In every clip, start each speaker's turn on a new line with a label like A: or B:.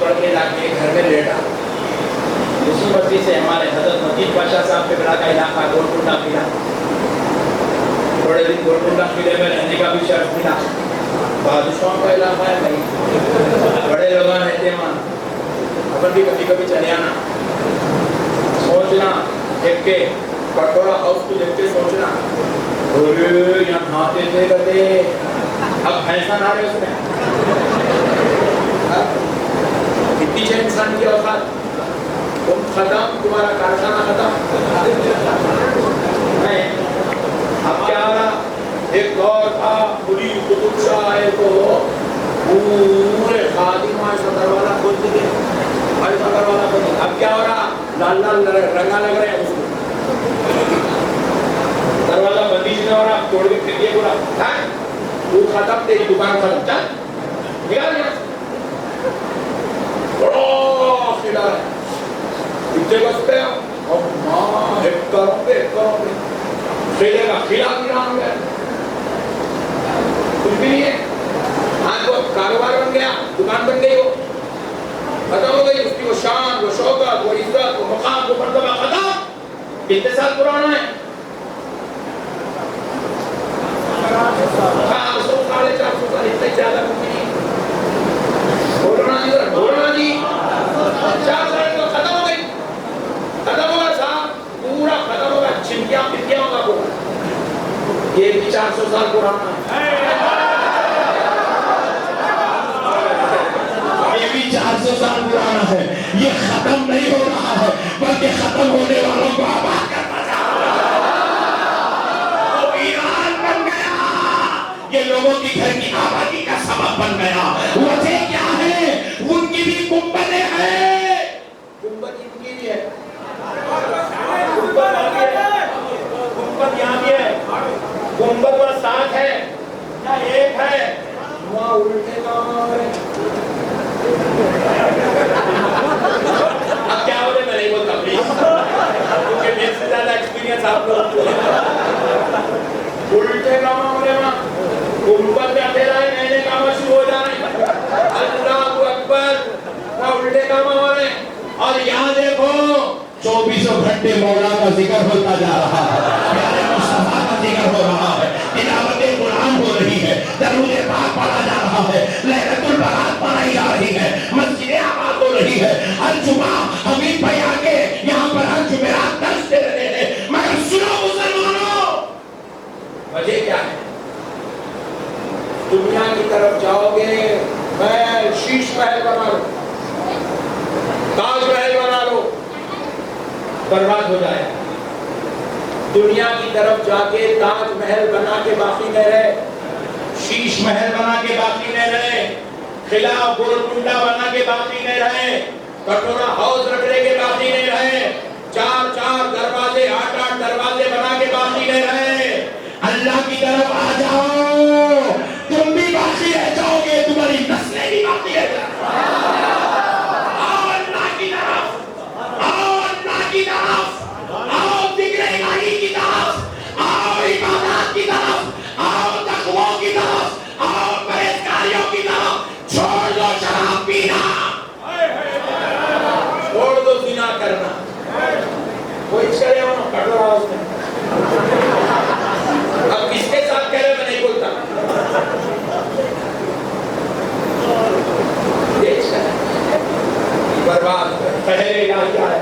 A: پڑھ کے لا کے گھر میں لیٹا. اسی مسجد سے ہمارے حضرت مجید پاشا صاحب کے بڑا کا علاقہ گولکنڈا قلعہ, تھوڑے دن گولکنڈا قلعے میں رہنے کا بھی شرف ملا. بادشاہوں کا علاقہ ہے بھائی, بڑے لوگ رہتے ہیں وہاں. اپن بھی کبھی کبھی چلے آنا. سوچنا دیکھ کے کٹورا ہاؤس کو دیکھ کے سوچنا یہاں نہاتے تھے کرتے, اب ایسا نہ رہے اس میں. کتنی چھ انسان کی اوقات, تم ختم, تمہارا کارخانہ ختم. اب کیا ہو رہا, ایک دور تھا پوری قطب شاہ ہے تو پورے خادم ایسا دروازہ کھولتے تھے, ایسا دروازہ کھولتے. اب کیا ہو رہا, لال لال رنگا لگ رہے ہیں اس کو, دروازہ بندی سے ہو رہا, توڑ کے پھر یہ بولا تو ختم, تیری دکان ختم, چل نکال گیا. بڑا خلا ہے, اتنے بستے ہیں ایک کروں پہ خیلے کا خلا گرا ہو گیا, کچھ بھی نہیں ہے. آج وہ کاروبار بن گیا, دکان بن گئی, وہ ختم ہو گئی. اس کی وہ شان, وہ شوکت, وہ عزت, وہ مقام, وہ مرتبہ ختم. کتنے سال پرانا ہے؟ 400 سال, 400 سال, اتنے زیادہ کچھ نہیں. بولنا جی 4 سال تو ختم ہو گئی, ختم ہوگا صاحب, پورا ختم ہوگا. چھنکیاں پتیاں ہوگا پورا. یہ بھی 400 سال پرانا ہے, یہ بھی 400 سال پرانا ہے. یہ ختم نہیں ہو رہا ہے بلکہ ختم ہونے والوں کو آباد کرنا چاہ رہا ہے. وہ ایران بن گیا, یہ لوگوں کی گھر کی آبادی کا سبب بن گیا. وجہ کیا ہے, ان کی بھی گنبدیں ہیں. گنبد ان کی بھی ہے, گنبد یہاں بھی ہے. گنبد وہاں 7 ہے یا 1 ہے, وہاں الٹے کام ہے. اب کیا ہو رہے, میں نہیں بولتا پلیز, کیونکہ میرے سے زیادہ ایکسپیرینس آپ لوگ. الٹے کام ہو رہے وہاں, گنبد میں اندھیرا ہے, نئے کام شروع ہو جا رہے ہیں. اللہ اکبر, وہاں الٹے کام ہو رہے ہیں. اور یہاں دیکھو 24 گھنٹے مولا کا ذکر ہوتا جا رہا ہے, پیارے مصطفیٰ کا ذکر ہو رہا ہے, تلاوت قرآن ہو رہی ہے, درود پاک پڑھا جا رہا ہے, ليلۃ البرات پڑھائی جا رہی ہے, مسجدیں آباد ہو رہی ہے. ہر جمعہ حبیب بھائی آگے یہاں پر ہر جمعرات درس دے رہے ہیں. مگر سنو مسلمانوں, وجہ کیا ہے؟ دنیا کی طرف جاؤ گے, محل, شیش محل بنا لو, تاج محل بنا لو, برباد ہو جائے. دنیا کی طرف جا کے تاج محل بنا کے باقی نہ رہے, شیش محل بنا کے باقی نہ رہے, قلعہ گولکنڈا بنا کے باقی نہ رہے, کٹورا ہاؤس رکھنے کے باقی نہ رہے, 4 دروازے, 8 دروازے بنا کے باقی نہ رہے. اللہ کی طرف آ جاؤ, تم بھی باقی رہ جاؤ گے, تمہاری نسلیں بھی باقی رہ جاؤ. آؤ اللہ کی طرف, آؤ اللہ کی طرف, آؤ ذکر الہی کی طرف, آؤ عبادات کی طرف, آؤ تقویٰ کی طرف, آؤ پرہیزگاریوں کی طرف. چھوڑ دو شراب پینا, چھوڑ دو زنا کرنا. کوئی چلے ہو کٹورا ہاؤس میں, اب کس کے ساتھ کہہ رہے میں نہیں بولتا. برباد ہو گئے, پہلے الہی آئے,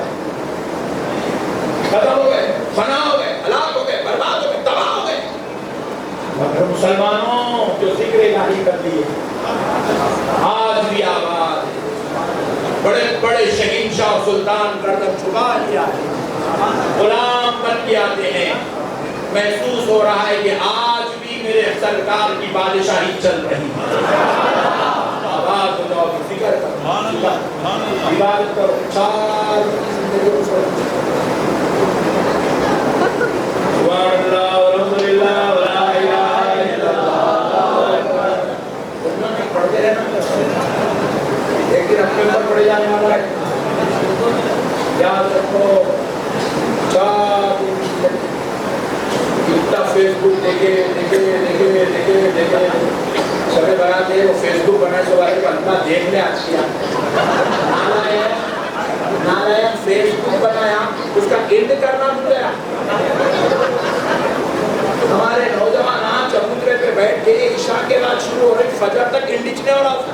A: ختم ہو گئے, فنا ہو گئے, ہلاک ہو گئے, برباد ہو گئے, تباہ ہو گئے. مگر مسلمانوں جو ذکر الہی کر لیے آج بھی آباد, بڑے بڑے شہنشاہ سلطان گردن چھپا لیا ہے, غلام بن کے آتے ہیں. محسوس ہو رہا ہے کہ آج بھی میرے سرکار کی بادشاہی چل رہی ہے. آباد ہو جاؤ, فکر کرو, عبادت کرو, 4 سبحان اللہ والحمدللہ ولا الہ الا اللہ. پڑھتے رہنا, ایک دن اپنے اوپر پڑے جانے والا ہے. یاد رکھو, 4 اتنا فیس بک دیکھے شب برات ہے, وہ فیس بک بنائے سو بارے بندہ دیکھ لے آج کیا اس کا اینڈ کرنا بھول گیا. ہمارے نوجوان آج چبوترے پہ بیٹھ کے عشاء کے بعد شروع ہو رہی فجر تک انڈچنے والا تھا.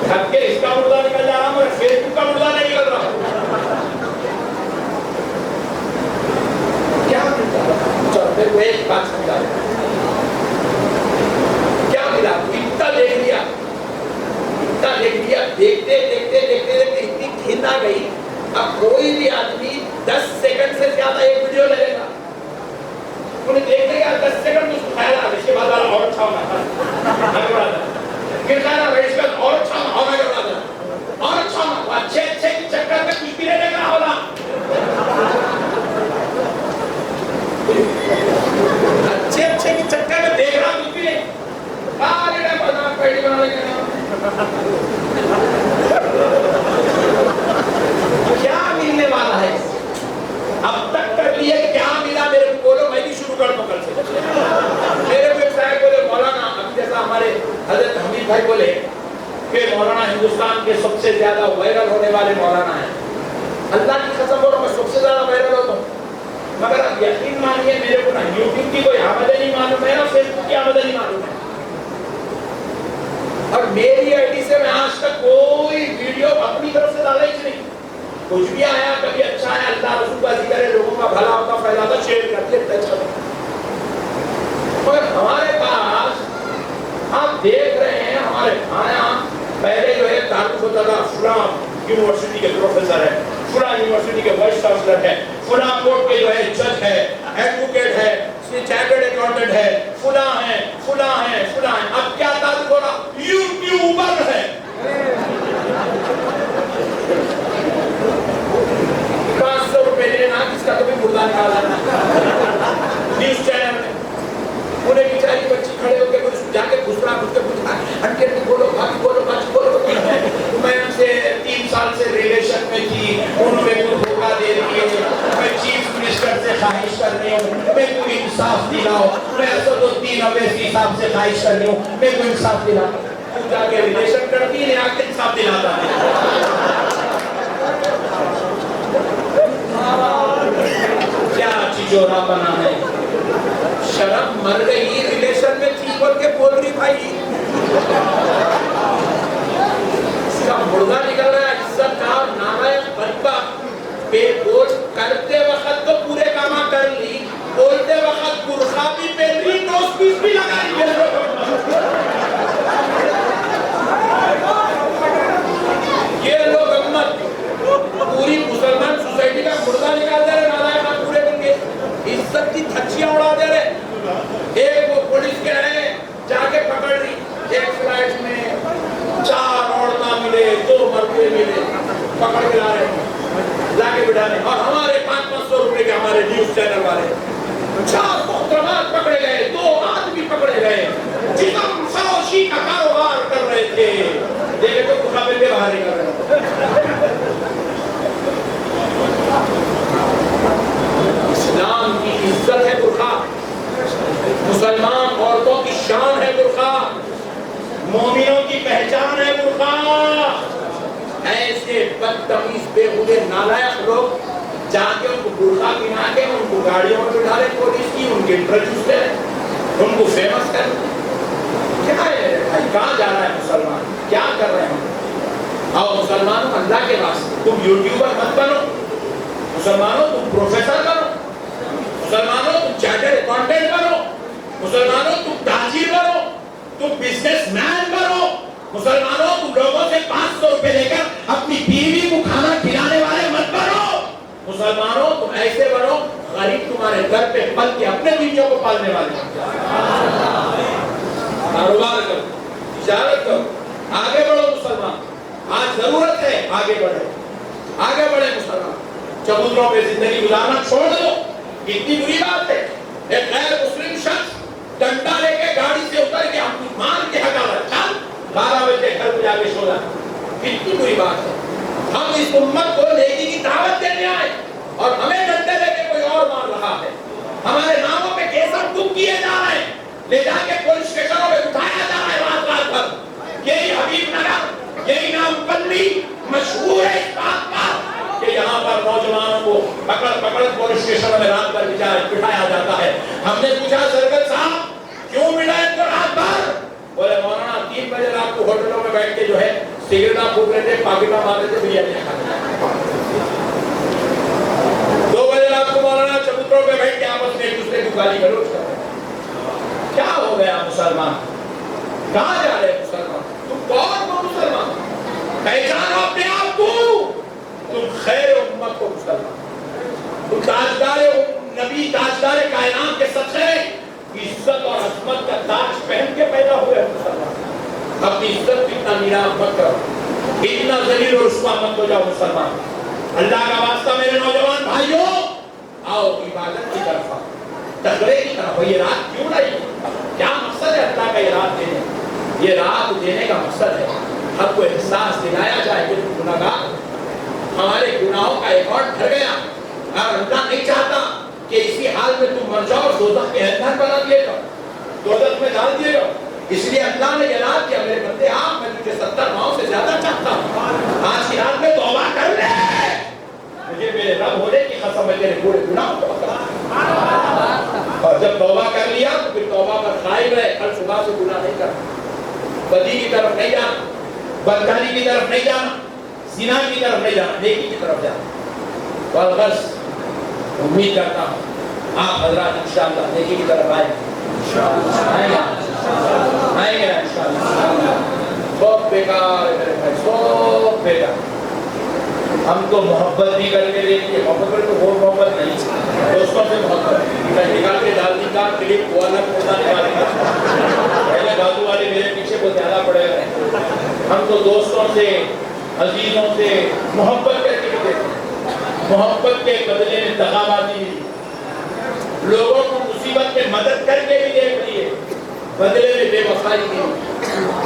A: تھک کے اس کا مردہ نکل جا رہا ہوں اور فیس بک کا مردہ نہیں نکل رہا. کیا ملتا ہے؟ چلو میرے کو ایک بات سمجھا دیں. کیا ملا؟ اتنا دیکھ لیا دیکھتے اتنی گھن آ گئی. اب کوئی بھی آدمی 10 سیکنڈ سے زیادہ ایک ویڈیو لے گا انہیں دیکھ لے گا 10 سیکنڈ اس کو خیال آ اس کے بعد اور اچھا ہونا پھر خیال آ اس کے بعد اور اچھا ہونا اور اچھا ہونا اچھے کی چکر میں کچھ بھی نہیں دیکھ رہا ہونا. اچھے کی چکر میں دیکھ رہا کچھ بھی نہیں. کیا ملنے والا ہے؟ اب تک کر لیے کیا ملا میرے کو بولو, میں بھی شروع کر دوں کل سے. میرے کو ایک صاحب بولے مولانا, ابھی جیسا ہمارے حضرت حمید بھائی بولے کہ مولانا ہندوستان کے سب سے زیادہ وائرل ہونے والے مولانا ہیں. اللہ کی قسم بولو میں سب سے زیادہ وائرل ہوتا ہوں, مگر اب یقین مانیے میرے کو نہ یوٹیوب کی کوئی آمدنی نہیں معلوم ہے, نہ فیس بک کی آمدنی نہیں معلوم ہے. اور میری آئی ڈی سے میں آج تک کوئی ویڈیو اپنی طرف سے ڈالا ہی نہیں. کچھ بھی آیا کبھی اچھا ہے, اللہ رسول کا ذکر ہے, لوگوں کا بھلا ہوتا پھیلاتا شیئر کرتے ٹچ کرتے. مگر ہمارے پاس آپ دیکھ رہے ہیں ہمارے یہاں پہلے جو ہے تعلق ہوتا تھا فلاں یونیورسٹی کے پروفیسر ہے, فلاں یونیورسٹی کے وائس چانسلر ہے, فلاں کورٹ کے جو ہے جج ہے, ایڈوکیٹ ہے, چارٹرڈ اکاؤنٹنٹ ہے, فلاں ہے. اب کیا تعلق ہو رہا؟ یوٹیوبر ہے. 500 روپے لینا کس کا کبھی مردہ نکالا نیوز چینل میں. انہیں بیچاری بچی کھڑے ہو کے جا کے گھسرا انٹی بولو بولو. میں ان سے 3 سال سے ریلیشن میں تھی, ان میں کوئی دھوکہ دے رہی ہے, میں چیف منسٹر سے خواہش کر رہی ہوں میں کوئی انصاف دلاؤ, میں اسد الدین اویسی صاحب سے خواہش کر رہی ہوں میں کوئی انصاف دلاؤ. تو جا کے ریلیشن کرتی ہے, آ کے انصاف دلاتا ہے. کیا چیزورا بنا ہے, شرم مر گئی. ریلیشن میں تھی بول کے بول رہی بھائی, اس کا مردہ نکل رہا ہے. عزت کا نالائق بدبخت بے بول کرتے وقت تو پورے کاماں کر لی, بولتے وقت برخا بھی پہن لی, نوز پیس بھی لگائی. یہ لوگ امت پوری مسلمان سوسائٹی کا مردہ نکال دے رہے, نالائق پورے بن کے عزت کی دھچیاں اڑا دے رہے. ایک وہ پولیس کے رہے جا کے پکڑ لی, ایک فلائٹ میں 4 عورتیں ملے, 2 مردے ملے, پکڑ کے لا رہے لا کے بٹھانے. اور ہمارے 500 روپے کے ہمارے نیوز چینل والے 4 محترمات پکڑے گئے, 2 آدمی پکڑے گئے جسم فروشی کا کاروبار کر رہے تھے. دیکھے تو مقابل کے باہر ہی کر رہے. اسلام کی عزت ہے برقع, مسلمان عورتوں کی شان ہے برقع, مومنوں کی پہچان ہے برقع. ایسے بدتمیز بےہودے نالائق لوگ جا کے ان کو برقع پہنا کے ان کو گاڑیوں میں بٹھا رہے پولیس کی, ان کے انٹرویوز لے ان کو فیمس کر. کیا ہے بھائی, کہاں جا رہا ہے مسلمان, کیا کر رہے ہیں؟ اور مسلمانوں اللہ کے واسطے تم یوٹیوبر مت بنو, مسلمانوں تم پروفیسر بنو, مسلمانوں تم چارٹرڈ اکاؤنٹنٹ بنو, مسلمانوں تم تاجر بنو, تم بزنس مین بنو, مسلمانوں تم لوگوں سے 500 روپے لے کر اپنی بیوی کو کھانا کھلانے والے مت بنو. مسلمانوں تم ایسے بنو غریب تمہارے گھر پہ پل کے اپنے بیویوں کو پالنے والے. کاروبار کرو, تجارت کرو, آگے بڑھو مسلمان. آج ضرورت ہے آگے بڑھے مسلمان. چبوتروں پہ زندگی گزارنا چھوڑ دو, کتنی بری بات ہے. ایک غیر مسلم شخص ڈنڈا لے کے گاڑی سے اتر کے ہم مان کے ہٹا رہا, چل 12 بجے گھر پہ جا کے سو جانا. کتنی بری بات ہے. ہم اس امت کو نیکی کی دعوت دینے آئے اور ہمیں ڈنڈے لے کے کوئی اور مار رہا ہے. ہمارے ناموں پہ کیسر بک کیے جا رہے ہیں, لے جا کے پولیس اسٹیشنوں پہ اٹھایا جا رہا ہے رات بھر. یہی حبیب نگر, یہی نام پلی مشہور ہے اس بات پر کہ یہاں پر اور نوجوانوں کو پکڑ پکڑ پولیس اسٹیشنوں میں رات بھر بٹھایا جاتا ہے. ہم نے پوچھا سرکل صاحب کیوں بٹھائے تو رات بھر؟ بولے مولانا 3 بجے رات کو ہوٹلوں میں بیٹھ کے جو ہے سگریٹاں پھونک رہے تھے, پاکٹاں مار رہے تھے, بریانی کھا رہے تھے. 2 بجے رات کو مولانا چبوتروں پہ بیٹھ کے آپس میں ایک دوسرے کو گالی گلوچ کر رہے ہیں. کیا ہو گیا مسلمان؟ کہاں جا رہے مسلمان؟ تم کون ہو مسلمان؟ پہچانو اپنے آپ کو. تم خیر امت کو مسلمان, تم تاجدار نبی, تاجدار کائنات کے سب سے عزت اور عظمت کا تاج پہن کے پیدا ہوئے مسلمان. اپنی عزت کی اتنا نیلام مت کرو, اتنا ذلیل و رسوا مت ہو جاؤ مسلمان. اللہ کا واسطہ میرے نوجوان بھائیوں, آؤ عبادت کی طرف آؤ, تقوی کی طرف. یہ رات کیوں لائی؟ کیا مقصد ہے اللہ کا یہ رات دینے؟ یہ رات دینے کا مقصد ہے ہم کو احساس دلایا جائے کہ تم گناہگار, ہمارے گناہوں کا ریکارڈ بھر گیا, اور اللہ نہیں چاہتا کہ اسی حال میں تم مر جاؤ اور دوزخ کے ایندھن بنا دیے جاؤ, دوزخ میں ڈال دیے جاؤ. اس لیے اللہ نے اعلان کیا, میرے بندے آپ, میں تجھے 70 ماؤں سے زیادہ چاہتا ہوں, آج کی رات میں توبہ کر لے. مجھے میرے رب ہونے کی قسم ہے تیرے پورے گناہوں کو بخشا, اور جب توبہ کر لیا تو پھر توبہ پر قائم رہے. کل صبح سے گناہ نہیں کرنا, بدی کی طرف نہیں جانا, بدکاری کی طرف نہیں جانا, زنا کی طرف نہیں جانا, نیکی کی طرف جانا. اور بس امید کرتا ہوں آپ حضرات انشاءاللہ نیکی کی طرف آئیں گے, آئیں گے انشاءاللہ. بہت بیکار ہے میرے بھائی, بہت بیکار. ہم کو محبت بھی کر کے دیکھیے, محبت کر کے وہ محبت نہیں, دوستوں سے محبت. میں نکال کے ڈالتی کا کلپ وہ الگ ہوتا نکالیں گا, پہلے بازو والے میرے پیچھے کو زیادہ پڑے گئے. ہم تو دوستوں سے, عزیزوں سے محبت کر کے بھی دیکھیں. محبت کے بدلے میں دغابازی, لوگوں کو مصیبت میں مدد کر کے بھی دیکھ لیے, بدلے میں بے وفائی کی.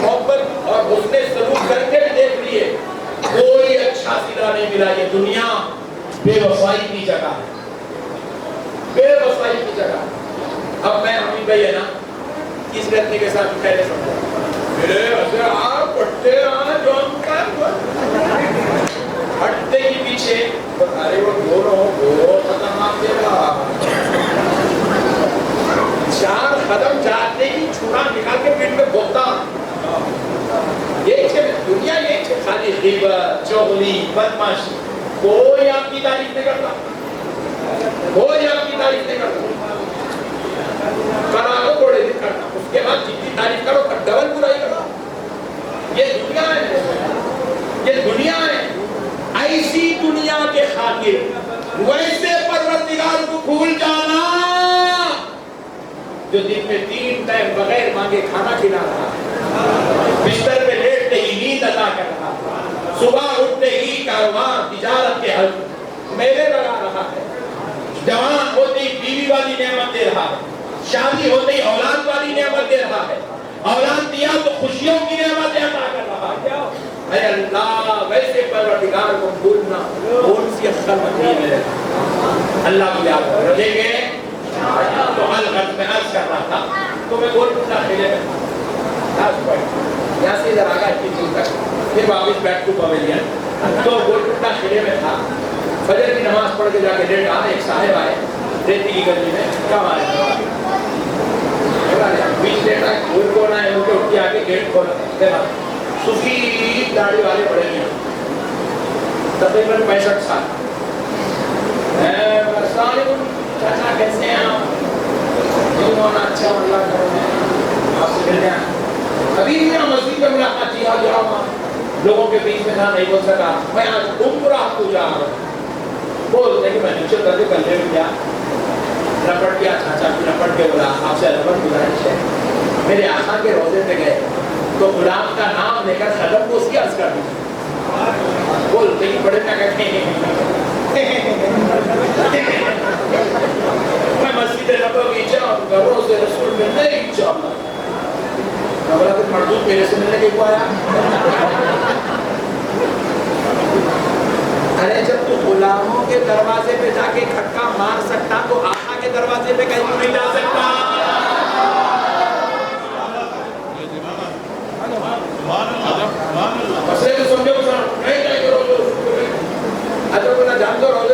A: محبت اور حسن سلوک کر کے بھی دیکھ لیے, کوئی اچھا صلہ نہیں ملا. یہ دنیا بے وفائی کی جگہ ہے, بے وفائی کی جگہ. اب میں امین بھائی ہے نا, کس غلطی کے ساتھ پہلے سمجھا میرے اسے آپ پڑھتے آنا جو ہم ہٹتے ہی پیچھے, ارے وہ دونوں بہت خطرناک دے گا. 4 قدم جاتے ہی چھوڑا نکال کے پیٹ میں بھوکتا. یہ دنیا یہ خالی غیبت, چغلی, بدمعاشی, کوئی آپ کی تعریف نہیں کرتا, کوئی آپ کی تعریف نہیں کرتا. کرا دو تھوڑے دن کرنا, اس کے بعد جتنی تعریف کرو ڈبل برائی کرو. یہ دنیا ہے, یہ دنیا ہے. ایسی دنیا کے خاطر ویسے پروردگار کو بھول جانا جو دن میں 3 ٹائم بغیر مانگے کھانا کھلا رہا ہے, بستر پہ لیٹتے ہی نیند عطا کر رہا ہے, صبح اٹھتے ہی کاروبار تجارت کے حل میلے لگا رہا ہے, جوان ہوتے ہی بیوی والی نعمت دے رہا ہے, شادی ہوتے ہی اولاد والی نعمت دے رہا ہے, اولاد دیا تو خوشیوں کی نعمت عطا کر رہا ہے. اے اللہ, ویسے پروردگار کو بھولنا کون سی اکثر مطلب ہے. اللہ کو یاد رکھیں گے. تو الغرض میں عرض کر رہا تھا, تو میں گول ٹنڈا کھیلے میں تھا, یہاں سے ادھر آگا اتنی دور تک, پھر واپس بیٹھ کو پویلین. تو گول ٹنڈا کھیلے میں تھا, فجر کی نماز پڑھ کے جا کے لیٹ آئے. ایک صاحب آئے ریتی کی گلی میں, کب آئے بیچ لیٹ آئے, ان کو نہ ان کے اٹھ کے آگے گیٹ کھولا. دیکھا سفید داڑھی والے پڑے ہیں, تقریباً 65 سال. السلام علیکم چاچا, کیسے ہیں آپ؟ اچھا, اللہ کرو آپ سے ملنے آئے. ابھی میرا مسجد میں ملاقات کی, آج رہا لوگوں کے بیچ میں تھا, نہیں بول سکا. میں آج عمرہ کو جا رہا ہوں. بولتے کہ میں نیچے کر کے کلے میں گیا, لپٹ گیا, چاچا کو لپٹ کے بولا آپ سے ادب گزارش ہے, میرے آقا کے روزے پہ گئے تو غلام کا نام لے کر قدم کو اس کی عرض کر دی. بولتے کہ بڑے میں کہتے ہیں میں مسجد نبوی جاؤں گا, روزے رسول میں نہیں جاؤں گا. بولا پھر مردود میرے سے ملنے کے کو آیا. ارے جب تو غلاموں کے دروازے پہ جا کے کھٹکا مار سکتا تو آقا کے دروازے پہ کہیں نہیں جا سکتا. مسئلے کو سمجھو, نہیں جائے گے روزے. اچھا بنا جان دو روزے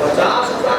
A: 50,000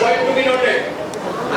A: Point to be noted.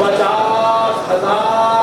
A: 50,000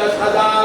A: 10,000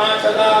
A: 5,000,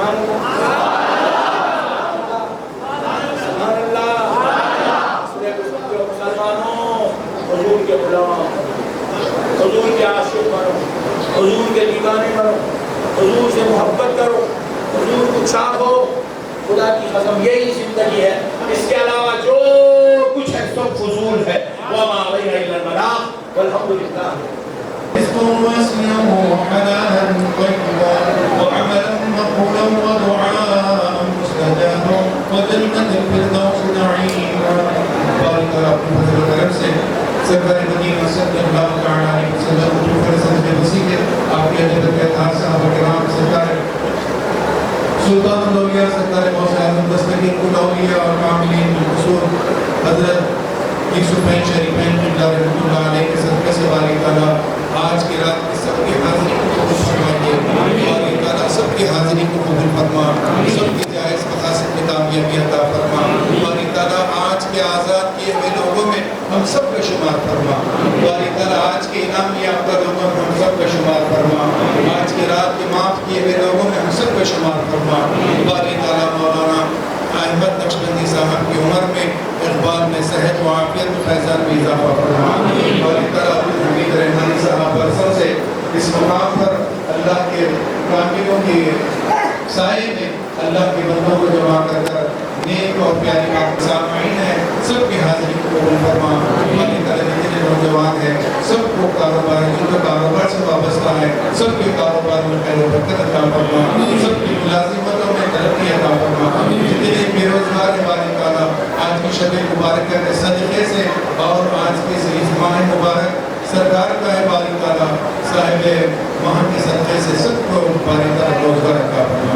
A: سبحان اللہ مسلمانوں، حضور کے غلام، حضور کے عاشق بنو، حضور کے دیوانے بنو، حضور سے محبت کرو، حضور کو چاہو. خدا کی قسم یہی زندگی ہے. اس کے علاوہ جو کچھ ہے سب فضول ہے. وما علیہ الا البلاغ والحمدللہ.
B: رزق واسع وحلالا طيبا وعملا مقبولا ودعاء مستجابا وجنة الفردوس نعيما. بارك الله في فضل الكرم سے سرکار مدینہ صلی اللہ علیہ وسلم جو فرزند کے وسیع ہے آپ کی جنت کے تاج صحابہ کرام سرکار سلطان الاولیاء سرکار غوث اعظم دستگیر الاولیاء اور کاملین بالقصور حضرت 105 شریفین قبلہ رحمۃ اللہ علیہ کے صدقے سے باری تعالیٰ آج کی رات کی سب کی حاضری کو قبول فرمائیے. باری تعالیٰ سب کی حاضری کو قبول فرما، سب کی جائز مقاصد میں کامیابی عطا فرما. باری تعالیٰ آج کے آزاد کیے ہوئے لوگوں میں ہم سب کا شمار فرما. باری تعالیٰ آج کے انعام یافتہ لوگوں میں ہم سب کا شمار فرما. آج کی رات کے معاف کیے ہوئے لوگوں میں ہم سب کا شمار فرما. باری تعالیٰ مولانا احمد نقشبندی صاحب کی عمر میں، اقبال میں، صحت و عافیت میں، فیضان میں اضافہ فرما. باری تعالیٰ عبدالحمید رحمانی صاحب برسوں سے اس مقام پر اللہ کے کاملوں کے سائے میں اللہ کے بندوں کو جمع کر کر نیک اور پیاری بات سامعین ہیں سب کی حاضری کو قبول فرما. باری تعالیٰ جتنے نوجوان ہیں سب کو کاروبار، جن کا کاروبار سے وابستہ ہے سب کے کاروبار میں خیر و برکت عطا فرما. سب کی ملازمتوں میں ترقی عطا فرما. جتنے بے روزگار ہیں باری تعالیٰ آج کی شب مبارکہ کے صدقے سے اور آج کے اس ماہ مبارک سرکار کا ہے باری تعالیٰ صاحب وہاں کے صدقے سے سب کو باری تعالیٰ روزگار عطا فرما.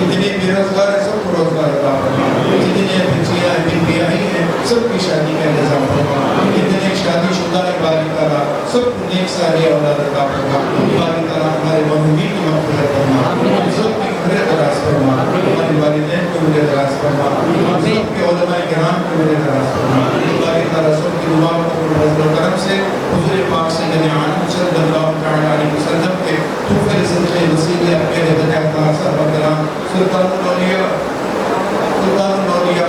B: جتنے بے روزگار ہیں سب کو روزگار عطا فرما. جتنے بچیاں ہیں بیویاں ہیں سب کی شادی کا انتظام فرما. جتنے شادی شدہ ہیں باری تعالیٰ سب کو نیک ساری اولاد عطا فرما. باری تعالیٰ ہمارے موجودی کی مغفرت فرما، سب کی عمر دراز فرما، ہمارے والدین کو عمر دراز فرما، سب کے علماء کرام کو عمر دراز فرما. باری تعالیٰ سب کی دعا کو فضل و کرم سے حضور پاک سیدنا عالم صلی اللہ علیہ وسلم کے توفیل صدقے وسیلے اپنے ہدایت صاحب کرام سلطان الاولیاء سلطان غریب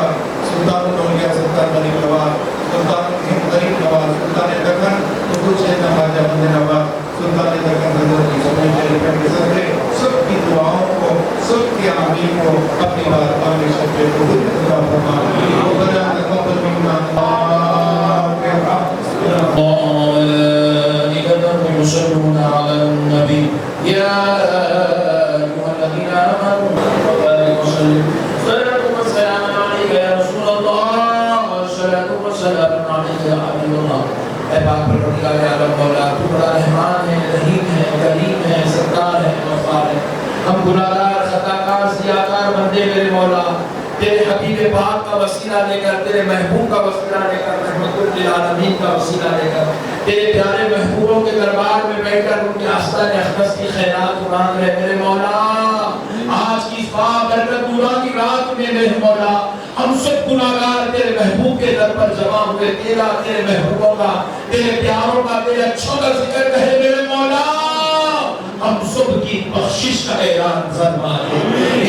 B: نواز، سلطان غریب نواز، سلطان دکن حضور سیدنا خواجہ بند نواز، سلطان دکن حضرت سبحان شریفین کے صدقے سب کی دعاؤں کو، سب کی آمین کو اپنی بارگاہ میں شب قبول عطا فرما. ربنا تقبل منا الملائكة يصلون على النبي يا أيها الذين آمنوا وبارك وسلم. صلاة والسلام عليك يا رسول الله، صلاة والسلام عليك يا حبيب الله. اے پاک پروردگار عالم مولا تو بڑا رحمان ہے، رحیم ہے، کریم ہے، ستار ہے، غفار ہے. ہم گناہگار، خطاکار، ضیاءکار بندے میرے مولا تیرے حبیب پاک کا وسیلہ لے کر، تیرے محبوب کا وسیلہ لے کر، رحمت للعالمین کا وسیلہ لے کر تیرے پیارے محبوبوں کے دربار میں بیٹھ کر ان کے آستان اقدس کی خیرات مانگ رہے میرے مولا. آج کی اس برکت نورا کی رات میں میرے مولا ہم سب گناہگار تیرے محبوب کے در پر جمع ہوئے، تیرا، تیرے محبوبوں کا، تیرے پیاروں کا، تیرے اچھوں کا ذکر کہے میرے مولا. ہم سب کی بخشش کا اعلان فرما دے.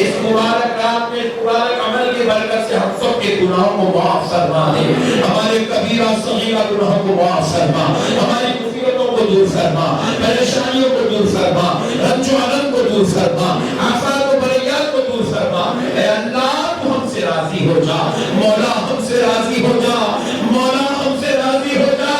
B: اس مبارک رات میں مبارک عمل کی برکت سے ہم سب کے گناہوں کو معاف فرما دے. ہمارے کبیرہ صغیرہ گناہوں کو معاف فرما، ہماری مصیبتوں کو دور فرما، پریشانیوں کو دور فرما، رنج و الم کو دور فرما، آفات و بلیات کو دور فرما. اے اللہ تو ہم سے راضی ہو جا مولا، ہم سے راضی ہو جا مولا، ہم سے راضی ہو جا.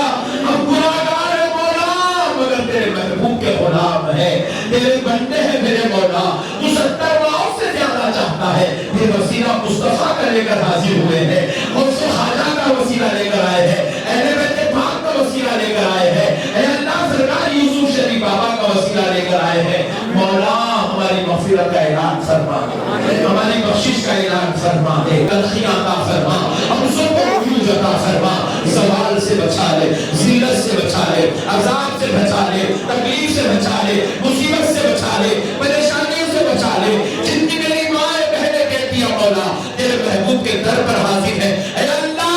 B: ہم گناہگار ہیں مولا مگر تیرے محبوب کے غلام ہیں، تیرے بندے ہیں میرے مولا. تو 70 ماؤں سے زیادہ چاہتا ہے. یہ وسیلہ مصطفیٰ کا لے کر حاضر ہوئے ہیں، اور سے خواجہ کا وسیلہ لے کر آئے ہیں، اہل بیت پاک کا وسیلہ لے کر آئے ہیں، اے اللہ سرکار یوسف شریف بابا کا وسیلہ لے کر آئے ہیں. مولا ہماری مغفرت کا اعلان فرما دے، ہماری بخشش کا اعلان فرما دے، تلخیاں عطا فرما، ہم سب کو عیوج عطا فرما. زوال سے بچا لے، ذلت سے بچا لے، عذاب سے بچا لے، تکلیف سے بچا لے، مصیبت سے بچا لے، پریشانیوں سے بچا لے. جن کی میری مائیں بہنیں بیٹی ہیں مولا تیرے محبوب کے در پر حاضر ہیں، اے اللہ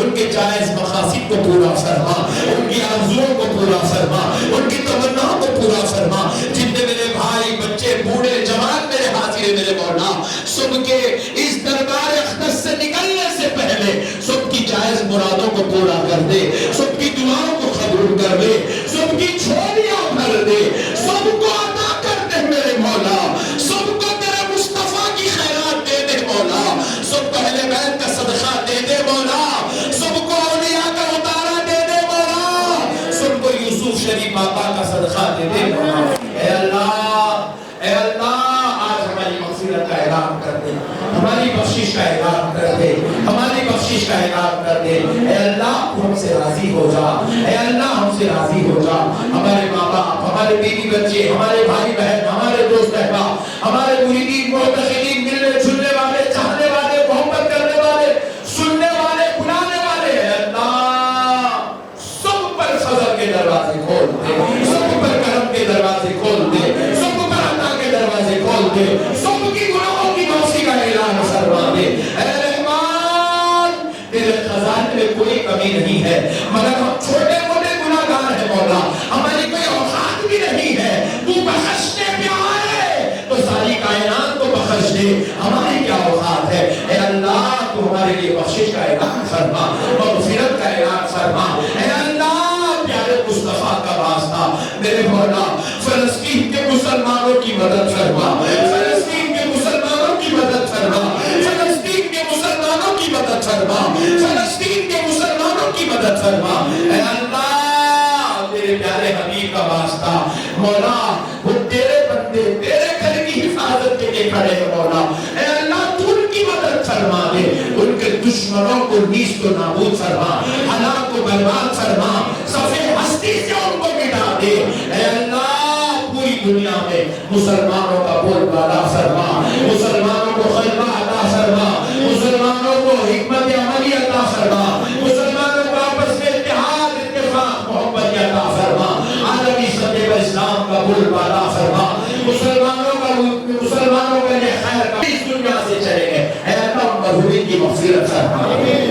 B: ان کے جائز مقاصد کو پورا فرما، ان کی آرزوؤں کو پورا فرما، ان کی تمناؤں کو پورا فرما. جتنے میرے بھائی، بچے، بوڑھے، جوان میرے حاضر صدقہ دے دے مولا. اے اللہ آج ہماری مغفرت کا اعلان کر دے, ہماری بخشش کا اعلان کر دے, ہماری بخشش کا اعلان کر دے. اے اللہ تو ہم سے راضی ہو جا, اے اللہ ہم سے راضی ہو جا. ہمارے ماں باپ, ہمارے بیوی بچے, ہمارے بھائی بہن, ہمارے دوست احباب, ہمارے مریدین, معتقدین, ملنے جلنے والے, چاہنے والے, محبت کرنے والے, سننے والے, بلانے والے, اے اللہ سب پر فضل کے دروازے کھول دے, سب پر کرم کے دروازے کھول دے, سب پر عطا کے دروازے کھول دے, سب کی گناہوں کی معافی کا اعلان فرما دے. اے رحمان تیرے خزانے میں کوئی کمی نہیں ہے, مگر ہم چھوٹے موٹے گناہگار ہیں مولا, ہماری کوئی اوقات بھی نہیں ہے. تو بخشنے پہ آئے تو ساری کائنات کو بخش دے, ہماری کیا اوقات ہے. اے اللہ تو ہمارے لیے بخشش کا اعلان فرما, مغفرت کا اعلان فرما. اے اللہ پیارے مصطفیٰ کا واسطہ میرے مولا فلسطین کے مسلمانوں کی مدد فرما, فلسطین کے مسلمانوں کی مدد فرما, فلسطین کے مسلمانوں کی مدد فرما, فلسطین کے مسلمانوں کی مدد فرما. اے اللہ تیرے پیارے حبیب کا واسطہ مولا وہ تیرے بندے تیرے گھر کی حفاظت کے لیے کھڑے ہیں مولا. اے اللہ تو ان کی مدد فرما دے, ان کے دشمنوں کو نیست و نابود فرما, ہلاک کو برباد فرما, صفحے ہستی سے ان کو مٹا دے. اے اللہ پوری دنیا میں مسلمانوں کا بول بالا فرما, مسلمانوں کو خیمہ عطا فرما, مسلمانوں کو حکمت عملی عطا فرما, مسلمانوں کو آپس میں اتحاد اتفاق محبت عطا فرما, عالمی سطح پر اسلام کا بول بالا فرما, مسلمانوں کا یہ خیر کا اس دنیا سے چلے گئے. اے اللہ مرحومین کی مغفرت فرما,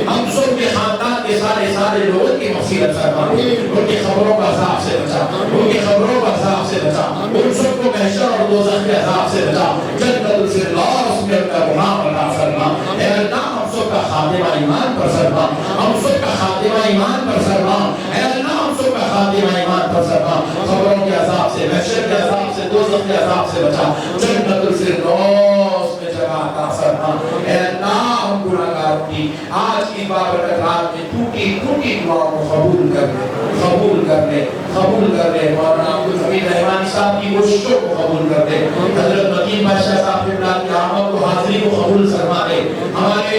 B: ہم سب کے خاندان کے سارے لوگوں کی مغفرت فرما, ان کی خبروں کا عذاب سے بچا, ان کی خبروں کا عذاب سے بچا, ان سب کو محشر اور دوزخ کے عذاب سے بچا, جنت الفردوس میں ان کا مقام عطا فرما. اے اللہ ہم سب کا خاتمہ ایمان پر فرما, ہم سب کا خاتمہ ایمان پر فرما. اے اللہ ہم سب کا خاتمہ ایمان پر فرما, خبروں کے عذاب سے, محشر کے عذاب سے, دوزخ کے عذاب سے بچا, جنت الفردوس میں جگہ عطا فرما. اے اللہ ہم گناہگاروں کی آج کی بابرکت رات میں ٹوٹی دعاؤں کو قبول کر لے, قبول کر لے, قبول کر لے. مولانا عبدالحمید رحمانی صاحب کی کوششوں کو قبول کر لے, حضرت متین بادشاہ صاحب کی آمد کو حاضری کو قبول فرما لے, ہمارے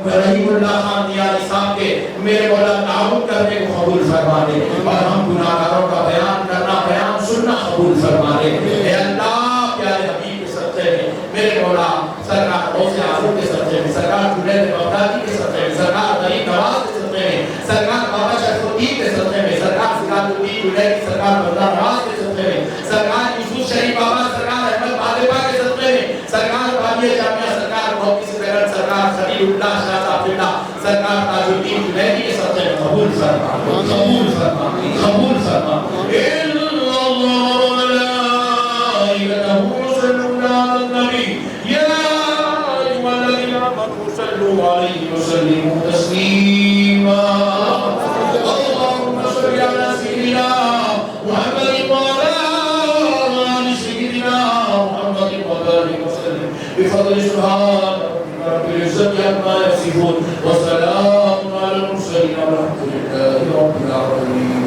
B: رحیم اللہ خان دیاری صاحب کے میرے مولا تعاون کرنے کو قبول فرما لے, اور ہم گناہگاروں کا بیان کرنا, بیان سننا قبول فرما لے. اے اللہ پیارے حبیب کے صدقے میں میرے مولا سرکار غوث اعظم کے صدقے میں, سرکار جنید بغدادی کے صدقے میں, سرکار غریب نواز کے صدقے میں, سرکار بابا شرف الدین کے صدقے میں, سرکار سراج الدین جنید, سرکار بندہ نواز کے صدقے میں, سرکار یوسف شریف بابا, سرکار احمد مالبا کے صدقے میں, سرکار بابی جامعہ, سرکار محمد سرکار, سرکار خلیل اللہ شاہ صاحب اللہ, سرکار تاج الدین جنیدی کے صدقے میں قبول فرما, قبول فرما, قبول فرما. صلوا عليه وسلموا تسليما. اللهم صل على سيدنا محمد وعلى آل سيدنا محمد وبارك وسلم بفضل سبحان رب العزة عما يصفون وسلام على المرسلين والحمد لله رب العالمين.